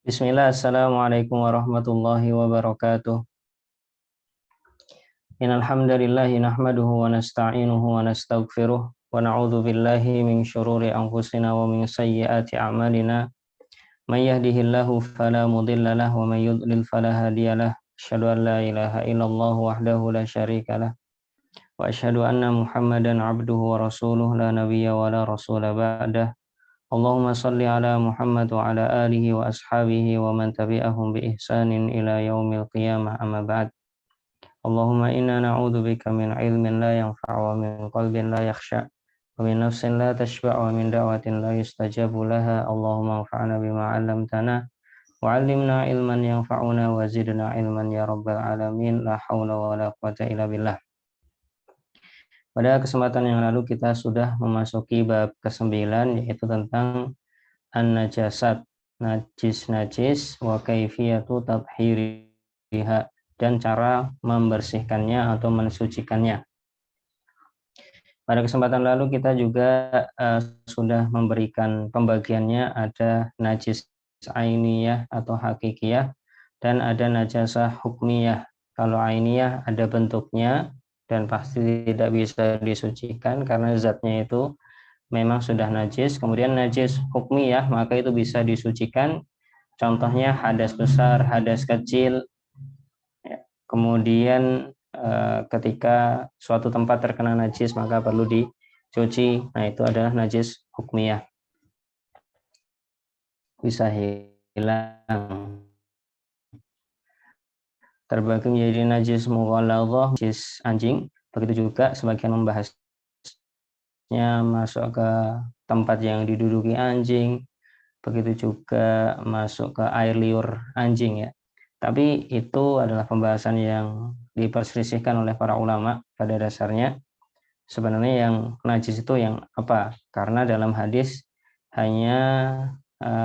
Bismillah, Assalamualaikum warahmatullahi wabarakatuh. Innal hamdalillahi nahmaduhu wa nasta'inuhu wa nastaghfiruh wa na'udzu billahi min syururi anfusina wa min sayyiati a'malina. May yahdihillahu fala mudilla lahu wa may yudlil fala hadiyalah. Asyhadu an la ilaha illallah wahdahu la syarikalah wa asyhadu anna Muhammadan 'abduhu wa rasuluh la nabiyya wa la rasula ba'dah. Allahumma salli ala Muhammad wa ala alihi wa ashabihi wa man tabi'ahum bi ihsanin ila yaumil qiyamah amma ba'd. Allahumma inna na'udzubika min ilmin la yanfa' wa min qalbin la yakhsha wa min nafsin la tashba' wa min da'watin la yustajabu laha. Allahumma anfa'na bima 'allamtana wa 'allimna ilman yanfa'una wa zidna ilman ya rabbal alamin. La haula wa la quwwata illa billah. Pada kesempatan yang lalu kita sudah memasuki bab ke-9, yaitu tentang an-najasat, najis-najis, wa kaifiyatu tathhiriha, dan cara membersihkannya atau mensucikannya. Pada kesempatan lalu kita juga sudah memberikan pembagiannya, ada najis ainiyah atau hakikiyah dan ada najasah hukmiyah. Kalau ainiyah ada bentuknya dan pasti tidak bisa disucikan karena zatnya itu memang sudah najis. Kemudian najis hukmiyah, maka itu bisa disucikan. Contohnya hadas besar, hadas kecil. Kemudian ketika suatu tempat terkena najis maka perlu dicuci. Nah, itu adalah najis hukmiyah. Bisa hilang. Terbagi menjadi najis mughalladhah, najis anjing. Begitu juga sebagian membahasnya masuk ke tempat yang diduduki anjing, begitu juga masuk ke air liur anjing ya. Tapi itu adalah pembahasan yang diperselisihkan oleh para ulama. Pada dasarnya sebenarnya yang najis itu yang apa? Karena dalam hadis hanya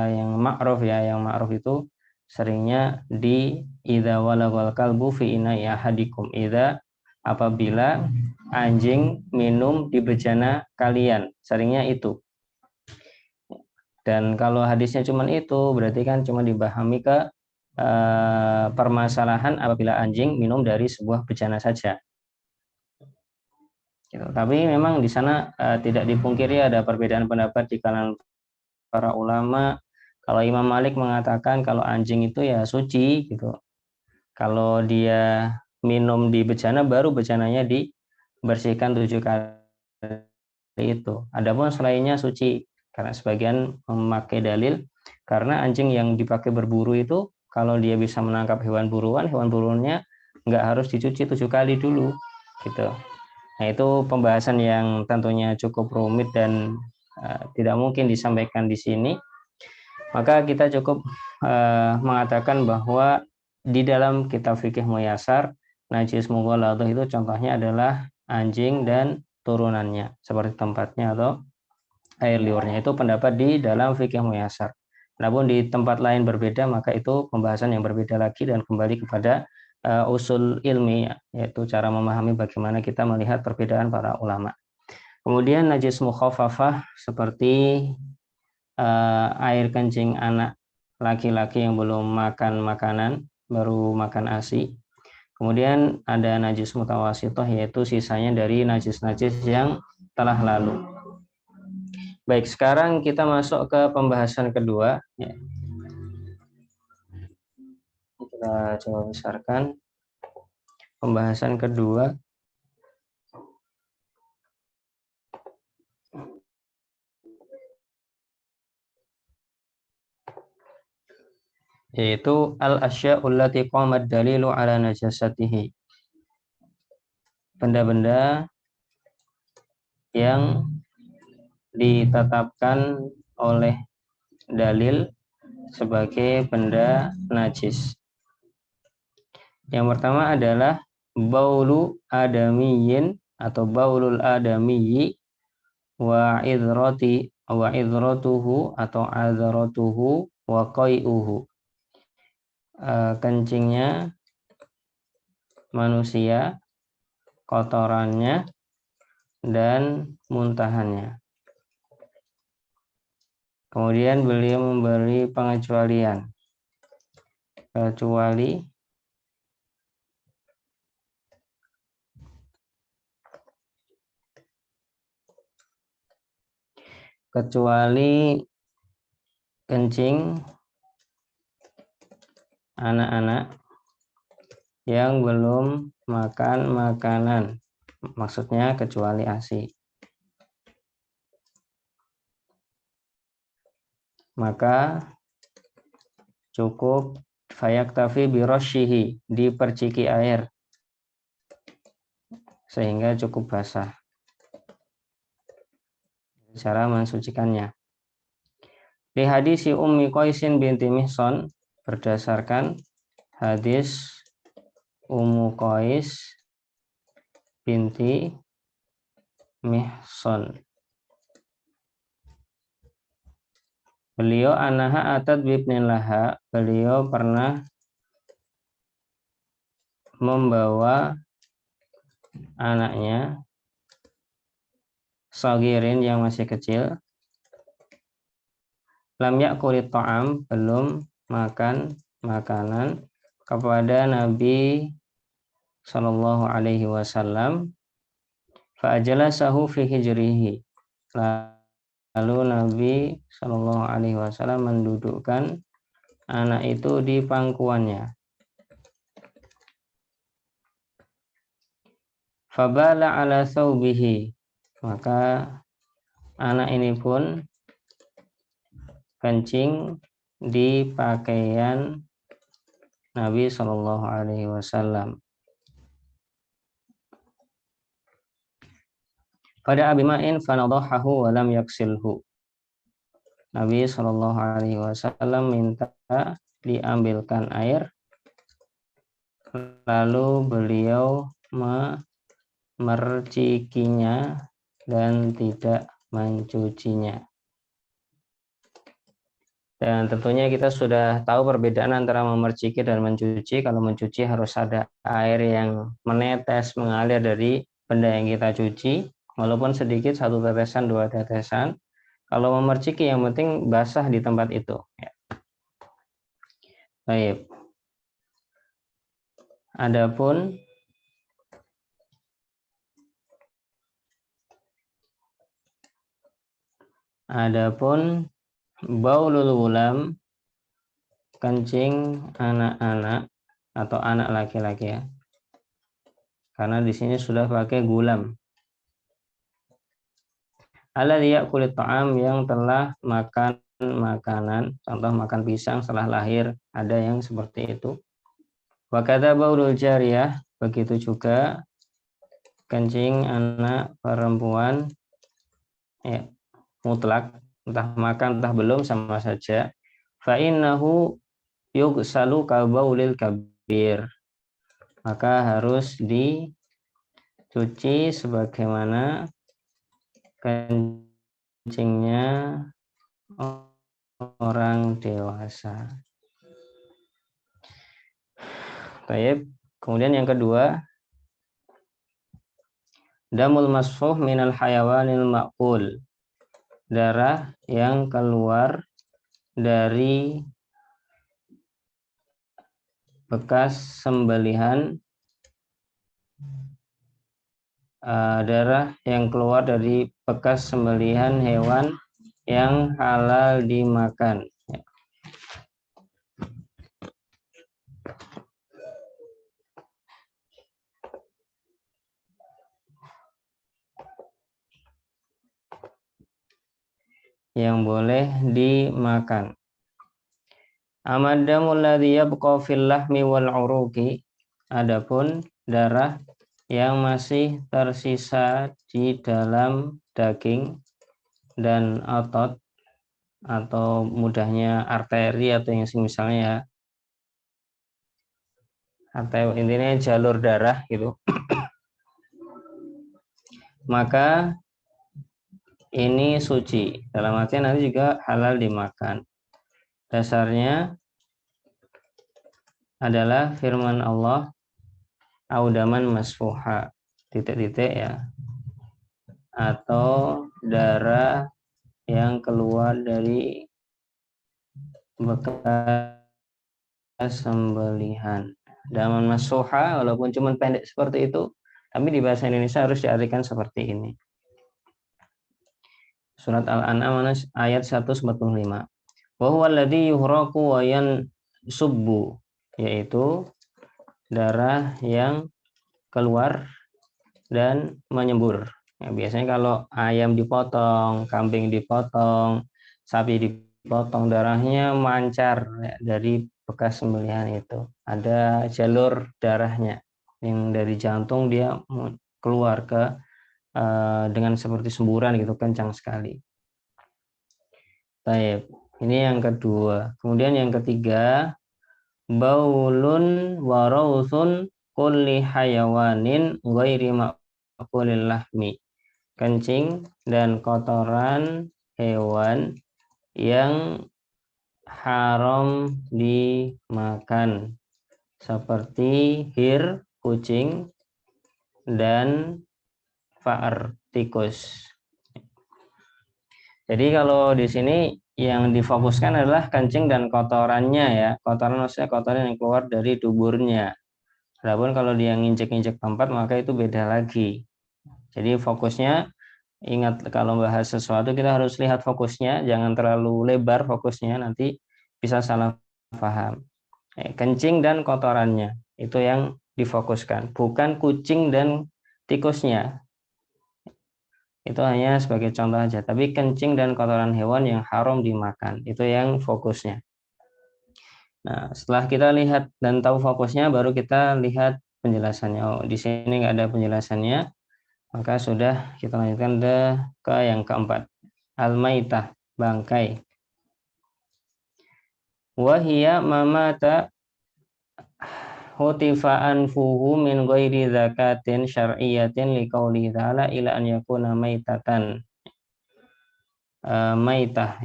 yang ma'ruf ya, yang ma'ruf itu seringnya di idza walagal kalbu fi ina'i ahadikum, idza apabila anjing minum di bejana kalian, seringnya itu. Dan kalau hadisnya cuma itu, berarti kan cuma dipahami ke permasalahan apabila anjing minum dari sebuah bejana saja. Gitu. Tapi memang di sana tidak dipungkiri ada perbedaan pendapat di kalangan para ulama. Kalau Imam Malik mengatakan kalau anjing itu ya suci gitu. Kalau dia minum di bejana, baru bejananya dibersihkan 7 kali itu. Adapun selainnya suci, karena sebagian memakai dalil karena anjing yang dipakai berburu itu kalau dia bisa menangkap hewan buruannya nggak harus dicuci 7 kali dulu gitu. Nah, itu pembahasan yang tentunya cukup rumit dan tidak mungkin disampaikan di sini. Maka kita cukup mengatakan bahwa di dalam kitab fikih Muyasar, najis mughalladhah itu contohnya adalah anjing dan turunannya, seperti tempatnya atau air liurnya. Itu pendapat di dalam fikih Muyasar. Namun di tempat lain berbeda, maka itu pembahasan yang berbeda lagi dan kembali kepada usul ilmi, yaitu cara memahami bagaimana kita melihat perbedaan para ulama. Kemudian najis mukhaffafah seperti air kencing anak laki-laki yang belum makan makanan, baru makan ASI. Kemudian ada najis mutawasithah, yaitu sisanya dari najis-najis yang telah lalu. Baik, sekarang kita masuk ke pembahasan kedua. Kita coba besarkan pembahasan kedua. Yaitu al-asya'ul lati qamad dalilu ala najasatihi. Benda-benda yang ditetapkan oleh dalil sebagai benda najis. Yang pertama adalah baulu adamiyyin atau baulul adamiyyi wa idratuhu atau adratuhu wa qai'uhu. Kencingnya manusia, kotorannya, dan muntahannya. Kemudian beliau memberi pengecualian. kecuali kencing anak-anak yang belum makan makanan, maksudnya kecuali ASI. Maka cukup fayaktafi biroshihi, diperciki air sehingga cukup basah. Cara mensucikannya. Di hadis Ummi Qaisin binti Mihsan, berdasarkan hadis Ummu Qais binti Mihsan. Beliau anaha atat bibnin laha, beliau pernah membawa anaknya sagirin yang masih kecil, lam yakulit ta'am, belum makan makanan, kepada Nabi Shallallahu Alaihi Wasallam, fa'ajalasahu fi hijrihi, lalu Nabi Shallallahu Alaihi Wasallam mendudukkan anak itu di pangkuannya. Fabala ala thawbihi, maka anak ini pun kencing di pakaian Nabi Shallallahu Alaihi Wasallam. Pada abima'in fanadahahu wa lam yaksilhu. Nabi Shallallahu Alaihi Wasallam minta diambilkan air, lalu beliau memercikinya dan tidak mencucinya. Dan tentunya kita sudah tahu perbedaan antara memerciki dan mencuci. Kalau mencuci harus ada air yang menetes, mengalir dari benda yang kita cuci, walaupun sedikit, 1 tetesan, 2 tetesan. Kalau memerciki yang penting basah di tempat itu. Ya. Baik. Adapun baulul gulam, kencing anak-anak atau anak laki-laki ya. Karena di sini sudah pakai gulam. Alladzi ya'kulu ta'am, yang telah makan makanan, contoh makan pisang setelah lahir, ada yang seperti itu. Wa kadza baulul jariyah, begitu juga kencing anak perempuan ya, mutlak, entah makan entah belum sama saja. Fa innahu yugsalu ka baulil kabir, maka harus dicuci sebagaimana kencingnya orang dewasa. Baik. Kemudian yang kedua, damul masfuh minal hayawanil ma'kul, darah yang keluar dari bekas sembelihan, darah yang keluar dari bekas sembelihan hewan yang halal dimakan. Yang boleh dimakan. Amadamul ladzi yabqa fil lahmi wal uruqi, adapun darah yang masih tersisa di dalam daging dan otot, atau mudahnya arteri atau yang misalnya ya, atau intinya jalur darah gitu. Maka ini suci, dalam artian nanti juga halal dimakan. Dasarnya adalah firman Allah, audaman masfuha, titik-titik ya, atau darah yang keluar dari bekas sembelihan. Daman masuha walaupun cuma pendek seperti itu, tapi di bahasa Indonesia harus diartikan seperti ini. Surat Al-An'am ayat 145. Wa huwa alladzi yuhraqu wa yansubbu, yaitu darah yang keluar dan menyembur. Ya, biasanya kalau ayam dipotong, kambing dipotong, sapi dipotong, darahnya mancar ya, dari bekas sembelihan itu. Ada jalur darahnya yang dari jantung dia keluar ke dengan seperti semburan gitu, kencang sekali. Baik, ini yang kedua. Kemudian yang ketiga, baulun warausun kulli hayawanin ghairi ma'kulil lahmi. Kencing dan kotoran hewan yang haram dimakan seperti hir, kucing, dan fa'ar, tikus. Jadi kalau di sini yang difokuskan adalah kencing dan kotorannya ya. Kotoran maksudnya kotoran yang keluar dari tuburnya. Adapun kalau dia nginjek-injek tempat maka itu beda lagi. Jadi fokusnya, ingat kalau bahas sesuatu kita harus lihat fokusnya, jangan terlalu lebar fokusnya, nanti bisa salah paham. Kencing dan kotorannya itu yang difokuskan, bukan kucing dan tikusnya. Itu hanya sebagai contoh aja, tapi kencing dan kotoran hewan yang haram dimakan itu yang fokusnya. Nah, setelah kita lihat dan tahu fokusnya, baru kita lihat penjelasannya. Oh, di sini nggak ada penjelasannya, maka sudah kita lanjutkan ke yang keempat, al-maitah, bangkai. Wahia mamata hutifa anfuhu min ghairi zakatin syar'iyyatin liqauli ta'ala ila an yakuna maitatan. Maitah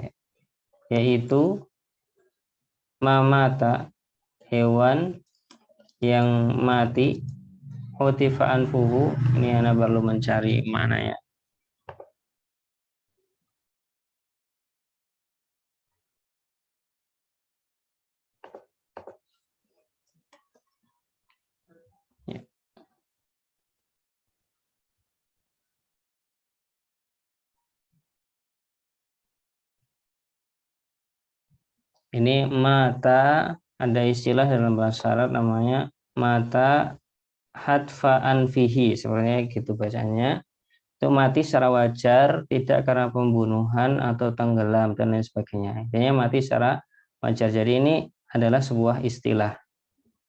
yaitu mamata, hewan yang mati, hutifa anfuhu, ini Anda perlu mencari mana ya. Ini mata, ada istilah dalam bahasa Arab namanya mata hatfa anfihi, sebenarnya gitu bacanya. Itu mati secara wajar, tidak karena pembunuhan atau tenggelam dan lain sebagainya. Intinya mati secara wajar. Jadi ini adalah sebuah istilah.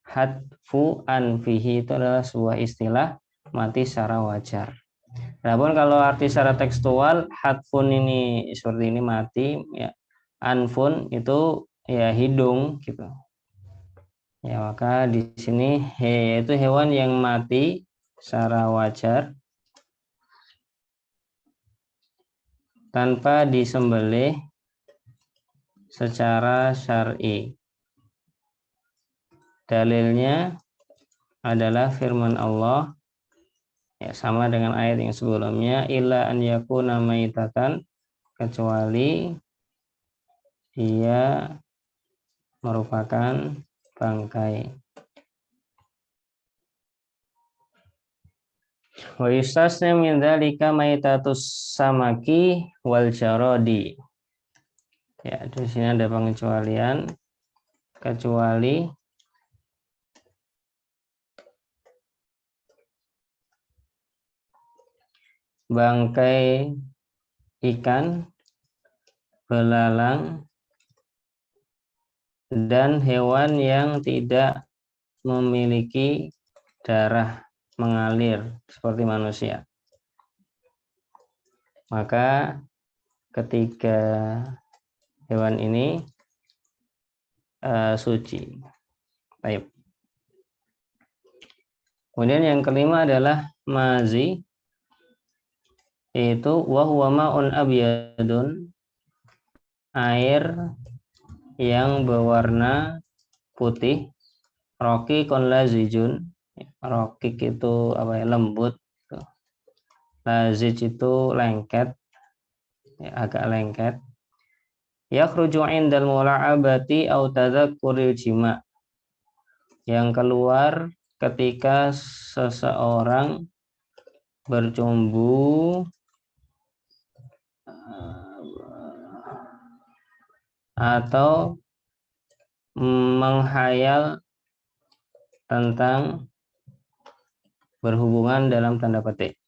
Hatfu anfihi itu adalah sebuah istilah mati secara wajar. Namun kalau arti secara tekstual, hatfun ini seperti ini mati, ya. Anfun itu ya hidung gitu. Ya, maka di sini yaitu hewan yang mati secara wajar tanpa disembelih secara syar'i. Dalilnya adalah firman Allah, ya, sama dengan ayat yang sebelumnya, illa an yakuna maitatan, kecuali dia merupakan bangkai. Wa yustasna min dzalika maitatus samaki wal jarodi. Ya, di sini ada pengecualian, kecuali bangkai ikan, belalang, dan hewan yang tidak memiliki darah mengalir seperti manusia. Maka ketiga hewan ini suci. Baik. Kemudian yang kelima adalah mazi, yaitu wahuwa ma'un abyadun, air yang berwarna putih, raqiqun lazijun. Raqiq itu apa ya, lembut. Lazij itu lengket, ya, agak lengket. Yakhruju indal mula'abati aw tadzakuril jima'. yang keluar ketika seseorang bercumbu atau menghayal tentang berhubungan dalam tanda petik.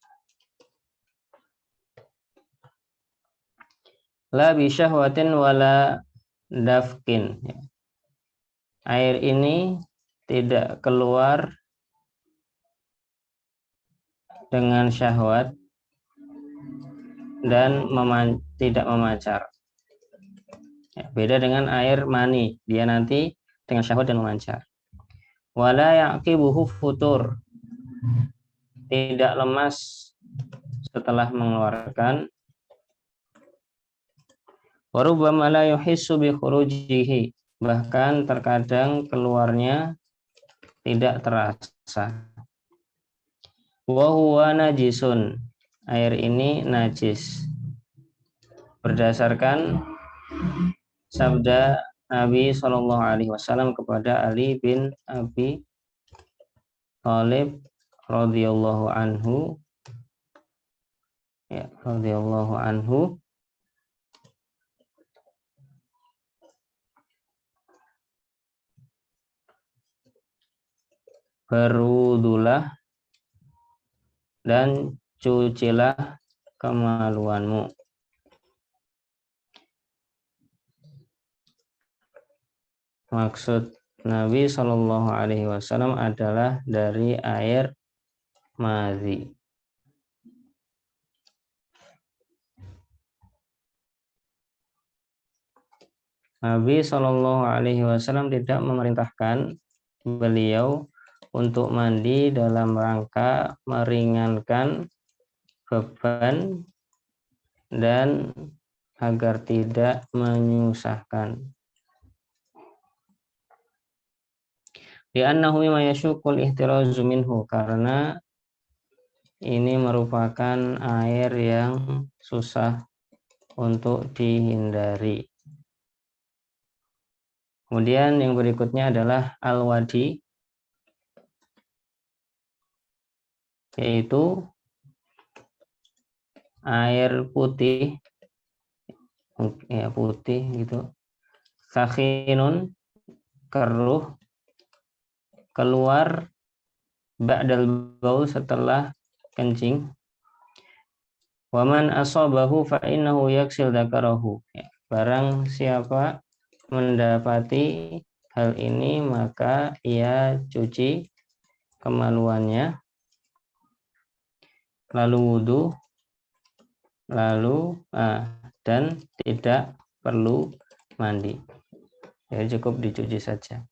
La bisyahwatin wala dafkin. Air ini tidak keluar dengan syahwat dan tidak memancar. Beda dengan air mani, dia nanti dengan syahwat dan memancar. Wala yaqibuhu futur, tidak lemas setelah mengeluarkan. Wa rubbama la yuhissu bi khurujihi, bahkan terkadang keluarnya tidak terasa. Wa huwa najisun, air ini najis. Berdasarkan sabda Nabi Shallallahu Alaihi Wasallam kepada Ali bin Abi Thalib radhiyallahu anhu, ya, radhiyallahu anhu, berudulah dan cucilah kemaluanmu. Maksud Nabi Shallallahu Alaihi Wasallam adalah dari air madhi. Nabi Shallallahu Alaihi Wasallam tidak memerintahkan beliau untuk mandi dalam rangka meringankan beban dan agar tidak menyusahkan. Li'annahu mimma yasyuqqul ihtirazu minhu, karena ini merupakan air yang susah untuk dihindari. Kemudian yang berikutnya adalah al-wadi, yaitu air putih, ya putih gitu, sakhinun, keruh, keluar ba'dal baul, setelah kencing. Waman asabahu fa innahu yaksil dzakarahu, barang siapa mendapati hal ini maka ia cuci kemaluannya, lalu wudu, dan tidak perlu mandi, ya cukup dicuci saja.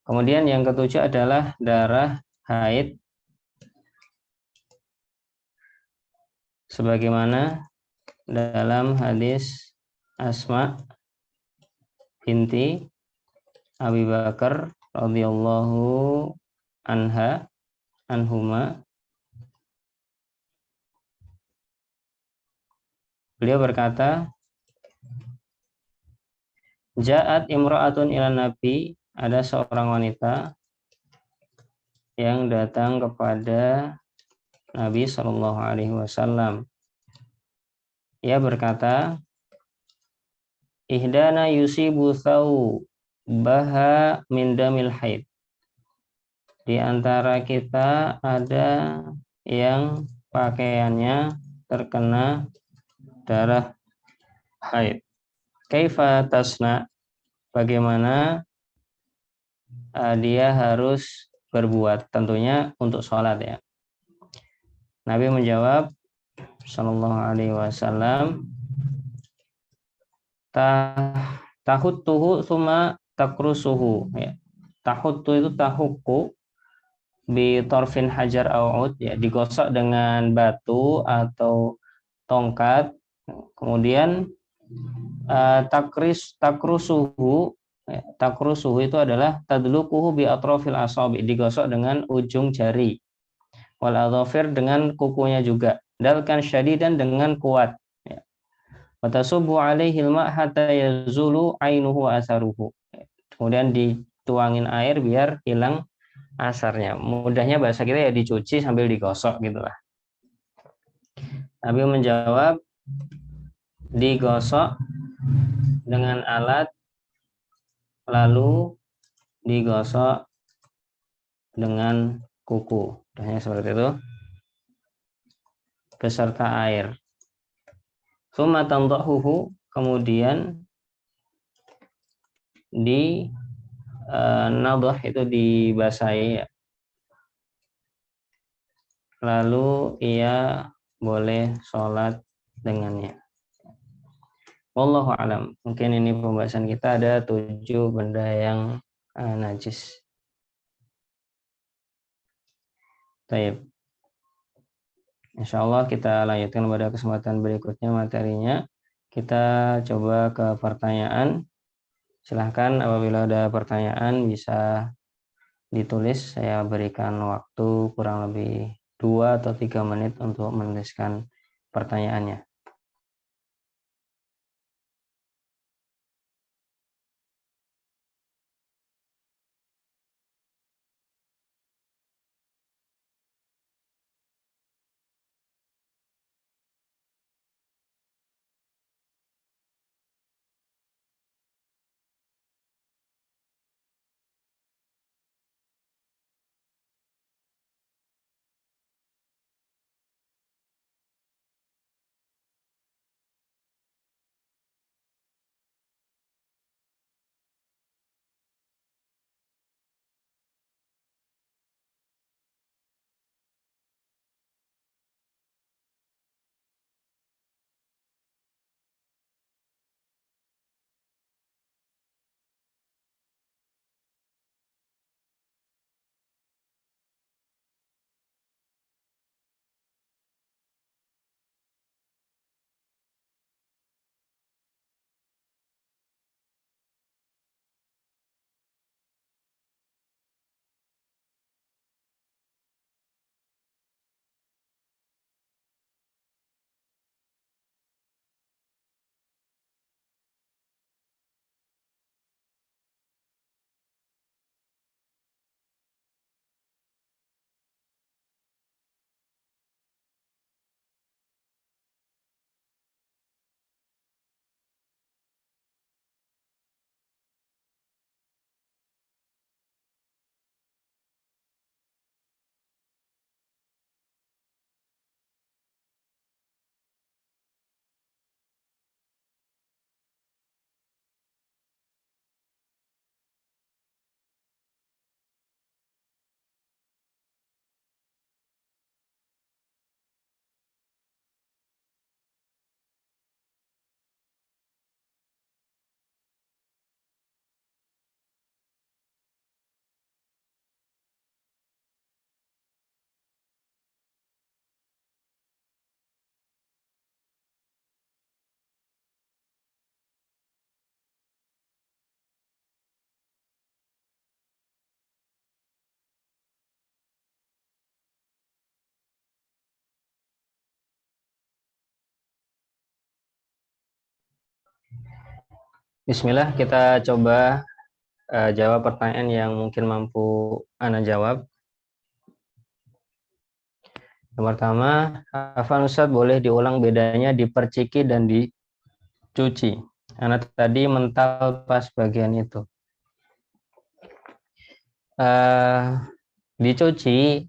Kemudian yang ketujuh adalah darah haid, sebagaimana dalam hadis Asma binti Abi Bakar radhiyallahu anhuma, beliau berkata, Ja'at imra'atun ila Nabi, ada seorang wanita yang datang kepada Nabi Shallallahu Alaihi Wasallam. Ia berkata, Ihdana yusibu thawbaha min damil haid. Di antara kita ada yang pakaiannya terkena darah haid. Kaifa tasna, bagaimana dia harus berbuat, tentunya untuk sholat ya. Nabi menjawab Sallallahu Alaihi Wasallam, tahuttuhu summa takrusuhu, ya. Tahuttu itu tahukku bi torfin hajar au'ud, ya, digosok dengan batu atau tongkat. Kemudian takrusuhu, takrusuhu itu adalah tadluquhu bi atrofil asabi, digosok dengan ujung jari, wal adhafir, dengan kukunya juga, dalkan syadidan, dengan kuat, ya. Wa tasubbu alaihi al-ma' hatta yazulu ainuhu wa asaruhu, kemudian tuangin air biar hilang asarnya. Mudahnya bahasa kita ya dicuci sambil digosok gitulah. Nabi menjawab, digosok dengan alat lalu digosok dengan kuku. Mudahnya seperti itu. Beserta air. Tsumma tandahuhu, kemudian di nadah itu dibasahi, lalu ia boleh sholat dengannya. Wallahu alam. Mungkin ini pembahasan kita ada 7 benda yang najis. Baik. Insyaallah kita lanjutkan pada kesempatan berikutnya materinya. Kita coba ke pertanyaan. Silahkan apabila ada pertanyaan bisa ditulis. Saya berikan waktu kurang lebih 2 atau 3 menit untuk menuliskan pertanyaannya. Bismillah, kita coba jawab pertanyaan yang mungkin mampu Ana jawab. Yang pertama, Afan Ustadz, boleh diulang bedanya diperciki dan dicuci? Ana tadi mental pas bagian itu. Dicuci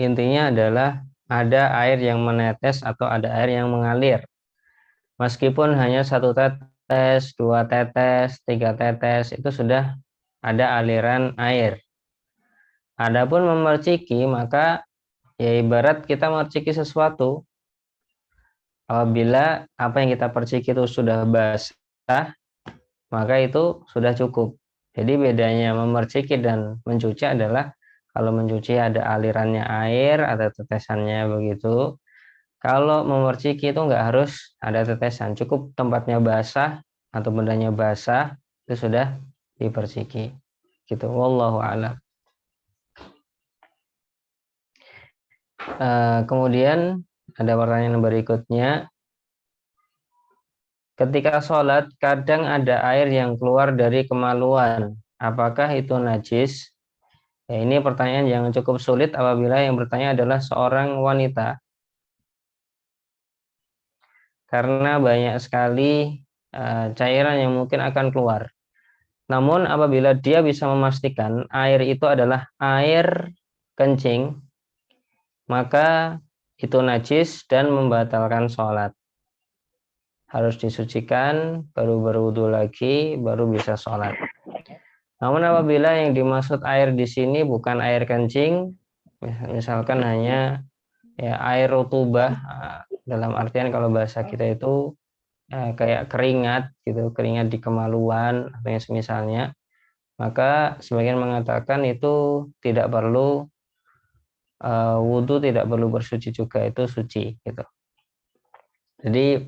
intinya adalah ada air yang menetes atau ada air yang mengalir. Meskipun hanya 1 tetes, 2 tetes, 3 tetes, itu sudah ada aliran air. Adapun memerciki, maka ya ibarat kita merciki sesuatu. Apabila apa yang kita perciki itu sudah basah, maka itu sudah cukup. Jadi bedanya memerciki dan mencuci adalah kalau mencuci ada alirannya air, ada tetesannya begitu. Kalau memerciki itu nggak harus ada tetesan, cukup tempatnya basah atau bendanya basah itu sudah diperciki. Gitu. Wallahu a'lam. Kemudian ada pertanyaan berikutnya. Ketika sholat kadang ada air yang keluar dari kemaluan. apakah itu najis? Ya, ini pertanyaan yang cukup sulit apabila yang bertanya adalah seorang wanita, karena banyak sekali cairan yang mungkin akan keluar. Namun apabila dia bisa memastikan air itu adalah air kencing, maka itu najis dan membatalkan sholat. Harus disucikan, baru berwudu lagi, baru bisa sholat. Namun apabila yang dimaksud air di sini bukan air kencing, misalkan hanya ya air rutubah, dalam artian kalau bahasa kita itu kayak keringat gitu, keringat di kemaluan atau yang semisalnya, maka sebagian mengatakan itu tidak perlu wudhu, tidak perlu bersuci juga, itu suci gitu. Jadi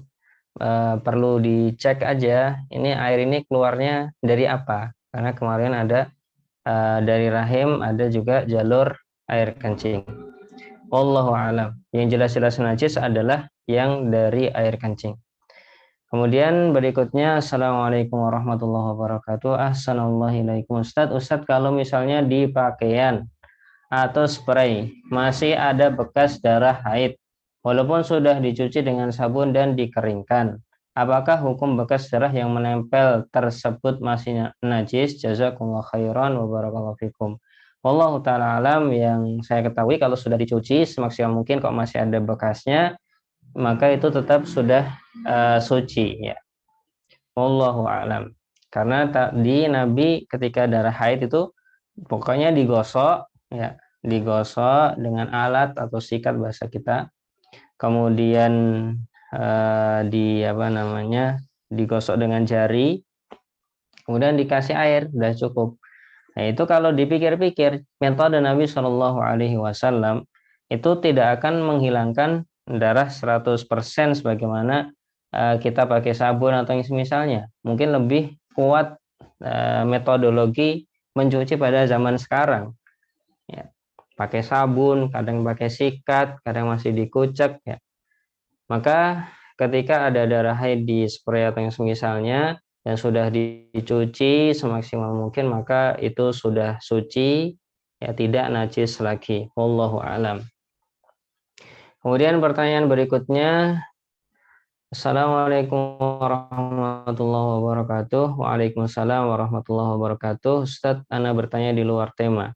perlu dicek aja ini air ini keluarnya dari apa, karena kemarin ada dari rahim, ada juga jalur air kencing. Wallahu alam. Yang jelas-jelas najis adalah yang dari air kencing. Kemudian berikutnya, Assalamualaikum warahmatullahi wabarakatuh. Assalamualaikum Ustadz. Ustadz, kalau misalnya di pakaian atau spray masih ada bekas darah haid, walaupun sudah dicuci dengan sabun dan dikeringkan, apakah hukum bekas darah yang menempel tersebut masih najis? Jazakumullah khairan wa barakallahu fikum. Wallahu ta'ala alam. Yang saya ketahui kalau sudah dicuci semaksimal mungkin, kok masih ada bekasnya, maka itu tetap sudah suci ya. Wallahu a'lam. Karena tadi Nabi ketika darah haid itu pokoknya digosok ya, digosok dengan alat atau sikat bahasa kita. Kemudian di apa namanya? Digosok dengan jari. Kemudian dikasih air, sudah cukup. Nah, itu kalau dipikir-pikir metode Nabi Shallallahu alaihi wasallam itu tidak akan menghilangkan darah 100% sebagaimana kita pakai sabun atau yang semisalnya. Mungkin lebih kuat metodologi mencuci pada zaman sekarang. Ya, pakai sabun, kadang pakai sikat, kadang masih dikucek ya. Maka ketika ada darah haid di spray atau yang semisalnya yang sudah dicuci semaksimal mungkin, maka itu sudah suci ya, tidak najis lagi. Wallahu alam. Kemudian pertanyaan berikutnya, Assalamualaikum warahmatullahi wabarakatuh. Waalaikumsalam warahmatullahi wabarakatuh. Ustadz, Ana bertanya di luar tema.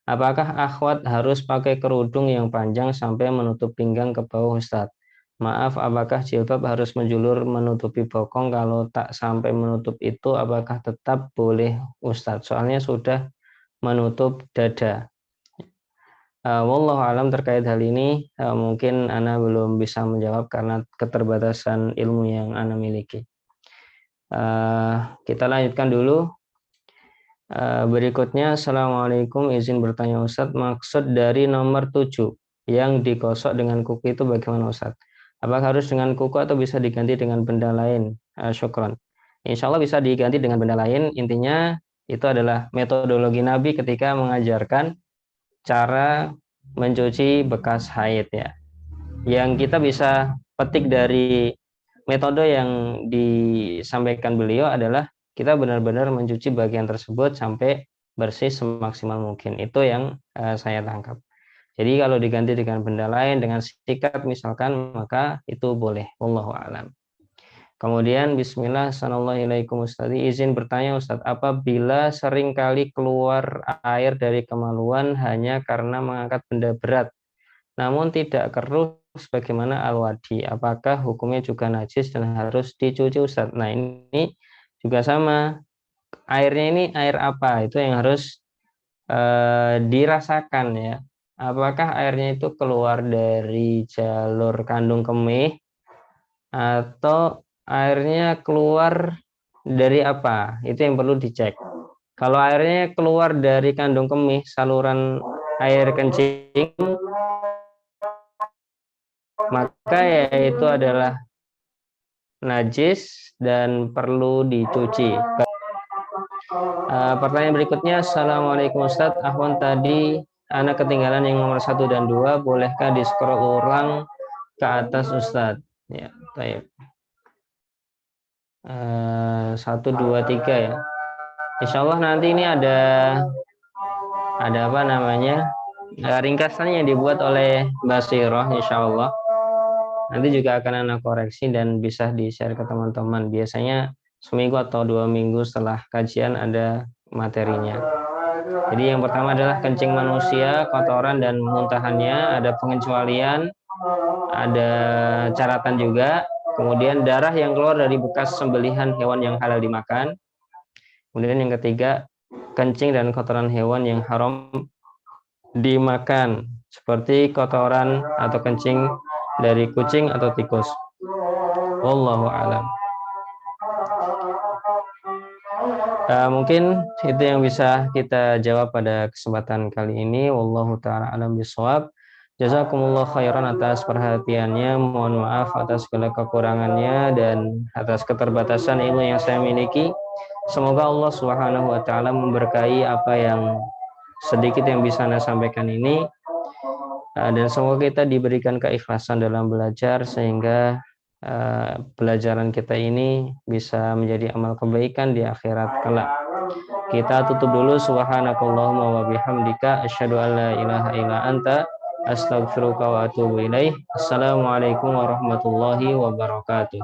Apakah akhwat harus pakai kerudung yang panjang sampai menutup pinggang ke bawah, Ustadz? Maaf, apakah jilbab harus menjulur menutupi bokong? Kalau tak sampai menutup itu, apakah tetap boleh, Ustadz? Soalnya sudah menutup dada. Wallahu alam terkait hal ini, mungkin Ana belum bisa menjawab karena keterbatasan ilmu yang Ana miliki. Kita lanjutkan dulu. Berikutnya, Assalamualaikum, izin bertanya Ustadz, maksud dari nomor 7 yang digosok dengan kuku itu bagaimana Ustadz? Apakah harus dengan kuku atau bisa diganti dengan benda lain? Syukron. Insya Allah bisa diganti dengan benda lain. Intinya itu adalah metodologi Nabi ketika mengajarkan cara mencuci bekas haid ya. Yang kita bisa petik dari metode yang disampaikan beliau adalah kita benar-benar mencuci bagian tersebut sampai bersih semaksimal mungkin. Itu yang saya tangkap. Jadi kalau diganti dengan benda lain, dengan sikat misalkan, maka itu boleh. Wallahu a'lam. Kemudian Bismillah, Assalamualaikum Ustaz. Izin bertanya Ustaz, apabila sering kali keluar air dari kemaluan hanya karena mengangkat benda berat, namun tidak keruh sebagaimana al-wadi, apakah hukumnya juga najis dan harus dicuci Ustaz? Nah ini juga sama, airnya ini air apa? Itu yang harus dirasakan ya. Apakah airnya itu keluar dari jalur kandung kemih atau airnya keluar dari apa? Itu yang perlu dicek. Kalau airnya keluar dari kandung kemih, saluran air kencing, maka ya itu adalah najis dan perlu dicuci. Pertanyaan berikutnya, Assalamualaikum Ustadz. Ahwan, tadi anak ketinggalan yang nomor 1 dan 2, bolehkah di scroll ulang ke atas Ustadz? Ya, baik. 1, 2, 3 ya. Insya Allah nanti ini ada apa namanya, ringkasannya yang dibuat oleh Basirah, insya Allah. Nanti juga akan anak koreksi dan bisa di-share ke teman-teman. Biasanya seminggu atau 2 minggu setelah kajian ada materinya. Jadi yang pertama adalah kencing manusia, kotoran dan muntahannya, ada pengecualian, ada caratan juga. Kemudian darah yang keluar dari bekas sembelihan hewan yang halal dimakan. Kemudian yang ketiga, kencing dan kotoran hewan yang haram dimakan, seperti kotoran atau kencing dari kucing atau tikus. Wallahu a'lam. Mungkin itu yang bisa kita jawab pada kesempatan kali ini. Wallahu ta'ala alam bisawab. Jazakumullah khairan atas perhatiannya. Mohon maaf atas segala kekurangannya dan atas keterbatasan ilmu yang saya miliki. Semoga Allah Subhanahu wa taala memberkahi apa yang sedikit yang bisa saya sampaikan ini. Dan semoga kita diberikan keikhlasan dalam belajar sehingga pelajaran kita ini bisa menjadi amal kebaikan di akhirat kelak. Kita tutup dulu. Subhanakallahumma wa bihamdika asyhadu an la ilaha illa anta astaghfiruka wa atubu ilaih. Assalamualaikum warahmatullahi wabarakatuh.